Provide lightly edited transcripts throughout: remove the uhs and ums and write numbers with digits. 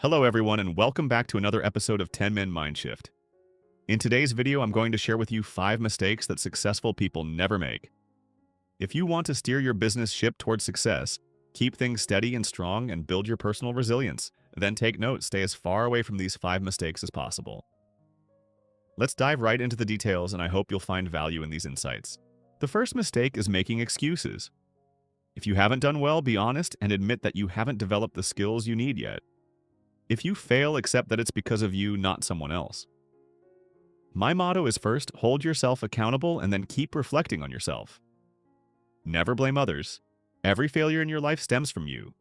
Hello everyone and welcome back to another episode of 10 Min MindShift. In today's video, I'm going to share with you 5 mistakes that successful people never make. If you want to steer your business ship towards success, keep things steady and strong, and build your personal resilience, then take note, stay as far away from these 5 mistakes as possible. Let's dive right into the details, and I hope you'll find value in these insights. The first mistake is making excuses. If you haven't done well, be honest and admit that you haven't developed the skills you need yet. If you fail, accept that it's because of you, not someone else. My motto is first, hold yourself accountable and then keep reflecting on yourself. Never blame others. Every failure in your life stems from you.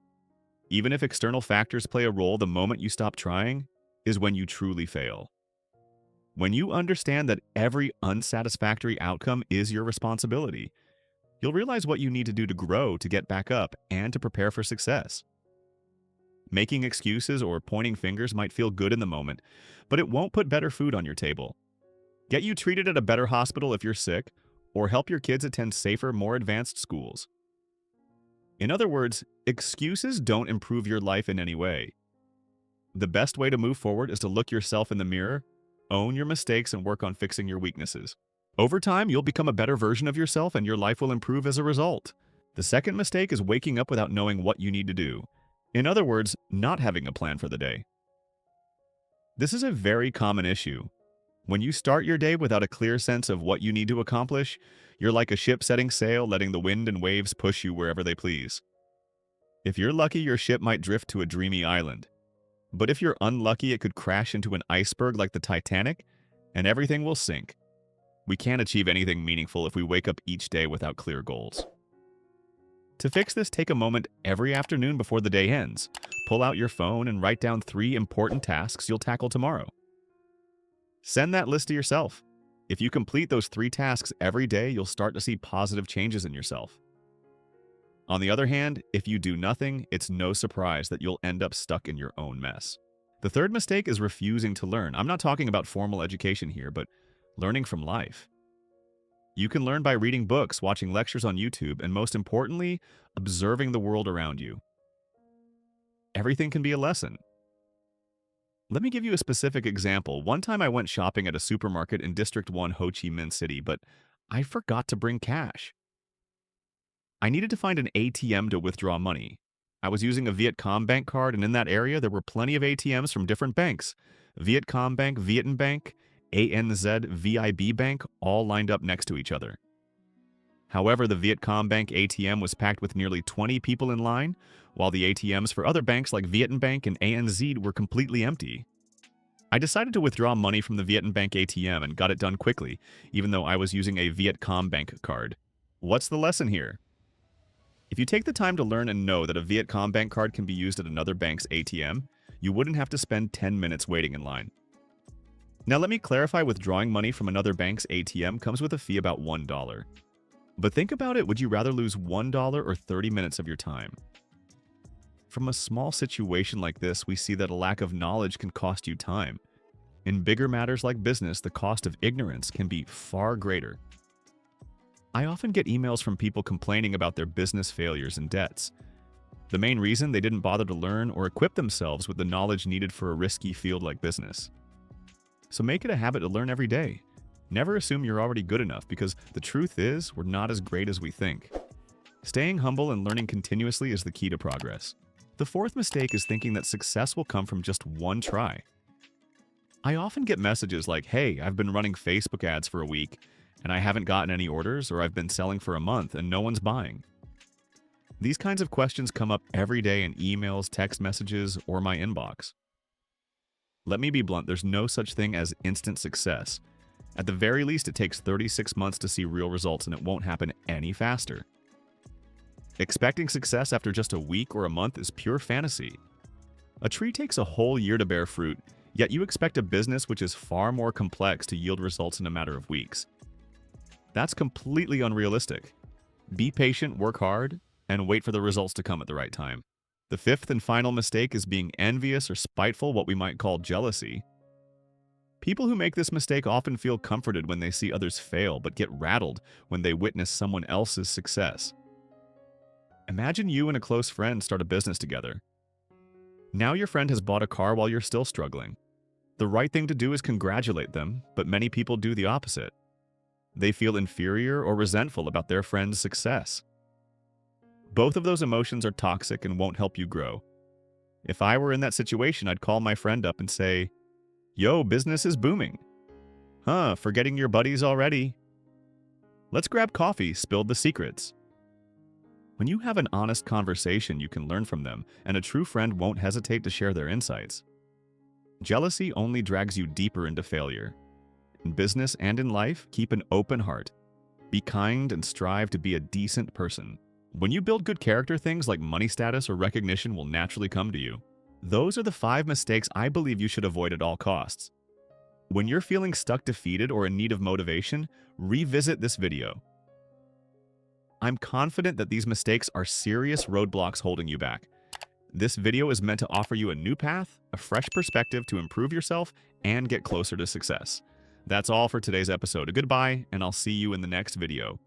Even if external factors play a role, the moment you stop trying is when you truly fail. When you understand that every unsatisfactory outcome is your responsibility, you'll realize what you need to do to grow, to get back up, and to prepare for success. Making excuses or pointing fingers might feel good in the moment, but it won't put better food on your table. Get you treated at a better hospital if you're sick, or help your kids attend safer, more advanced schools. In other words, excuses don't improve your life in any way. The best way to move forward is to look yourself in the mirror, own your mistakes, and work on fixing your weaknesses. Over time, you'll become a better version of yourself and your life will improve as a result. The second mistake is waking up without knowing what you need to do. In other words, not having a plan for the day. This is a very common issue. When you start your day without a clear sense of what you need to accomplish, you're like a ship setting sail, letting the wind and waves push you wherever they please. If you're lucky, your ship might drift to a dreamy island. But if you're unlucky, it could crash into an iceberg like the Titanic, and everything will sink. We can't achieve anything meaningful if we wake up each day without clear goals. To fix this, take a moment every afternoon before the day ends. Pull out your phone and write down 3 important tasks you'll tackle tomorrow. Send that list to yourself. If you complete those 3 tasks every day, you'll start to see positive changes in yourself. On the other hand, if you do nothing, it's no surprise that you'll end up stuck in your own mess. The third mistake is refusing to learn. I'm not talking about formal education here, but learning from life. You can learn by reading books, watching lectures on YouTube, and most importantly, observing the world around you. Everything can be a lesson. Let me give you a specific example. One time I went shopping at a supermarket in District 1 Ho Chi Minh City, but I forgot to bring cash. I needed to find an ATM to withdraw money. I was using a Vietcom bank card, and in that area there were plenty of ATMs from different banks. Vietcom Bank, Vietnam Bank, ANZ, VIB Bank, all lined up next to each other. However, the Vietcom Bank ATM was packed with nearly 20 people in line, while the ATMs for other banks like Vietnam Bank and ANZ were completely empty. I decided to withdraw money from the Vietnam Bank ATM and got it done quickly, even though I was using a Vietcom Bank card. What's the lesson here? If you take the time to learn and know that a Vietcom Bank card can be used at another bank's ATM, you wouldn't have to spend 10 minutes waiting in line. Now let me clarify, withdrawing money from another bank's ATM comes with a fee about $1. But think about it, would you rather lose $1 or 30 minutes of your time? From a small situation like this, we see that a lack of knowledge can cost you time. In bigger matters like business, the cost of ignorance can be far greater. I often get emails from people complaining about their business failures and debts. The main reason, they didn't bother to learn or equip themselves with the knowledge needed for a risky field like business. So make it a habit to learn every day. Never assume you're already good enough, because the truth is, we're not as great as we think. Staying humble and learning continuously is the key to progress. The fourth mistake is thinking that success will come from just one try. I often get messages like, "Hey, I've been running Facebook ads for a week, and I haven't gotten any orders," or "I've been selling for a month and no one's buying." These kinds of questions come up every day in emails, text messages, or my inbox. Let me be blunt, there's no such thing as instant success. At the very least, it takes 36 months to see real results, and it won't happen any faster. Expecting success after just a week or a month is pure fantasy. A tree takes a whole year to bear fruit, yet you expect a business which is far more complex to yield results in a matter of weeks. That's completely unrealistic. Be patient, work hard, and wait for the results to come at the right time. The fifth and final mistake is being envious or spiteful, what we might call jealousy. People who make this mistake often feel comforted when they see others fail, but get rattled when they witness someone else's success. Imagine you and a close friend start a business together. Now your friend has bought a car while you're still struggling. The right thing to do is congratulate them, but many people do the opposite. They feel inferior or resentful about their friend's success. Both of those emotions are toxic and won't help you grow. If I were in that situation, I'd call my friend up and say, "Yo, business is booming. Huh, forgetting your buddies already? Let's grab coffee, spill the secrets." When you have an honest conversation, you can learn from them, and a true friend won't hesitate to share their insights. Jealousy only drags you deeper into failure. In business and in life, keep an open heart. Be kind and strive to be a decent person. When you build good character, things like money status or recognition will naturally come to you. Those are the 5 mistakes I believe you should avoid at all costs. When you're feeling stuck, defeated, or in need of motivation, revisit this video. I'm confident that these mistakes are serious roadblocks holding you back. This video is meant to offer you a new path, a fresh perspective to improve yourself and get closer to success. That's all for today's episode. Goodbye, and I'll see you in the next video.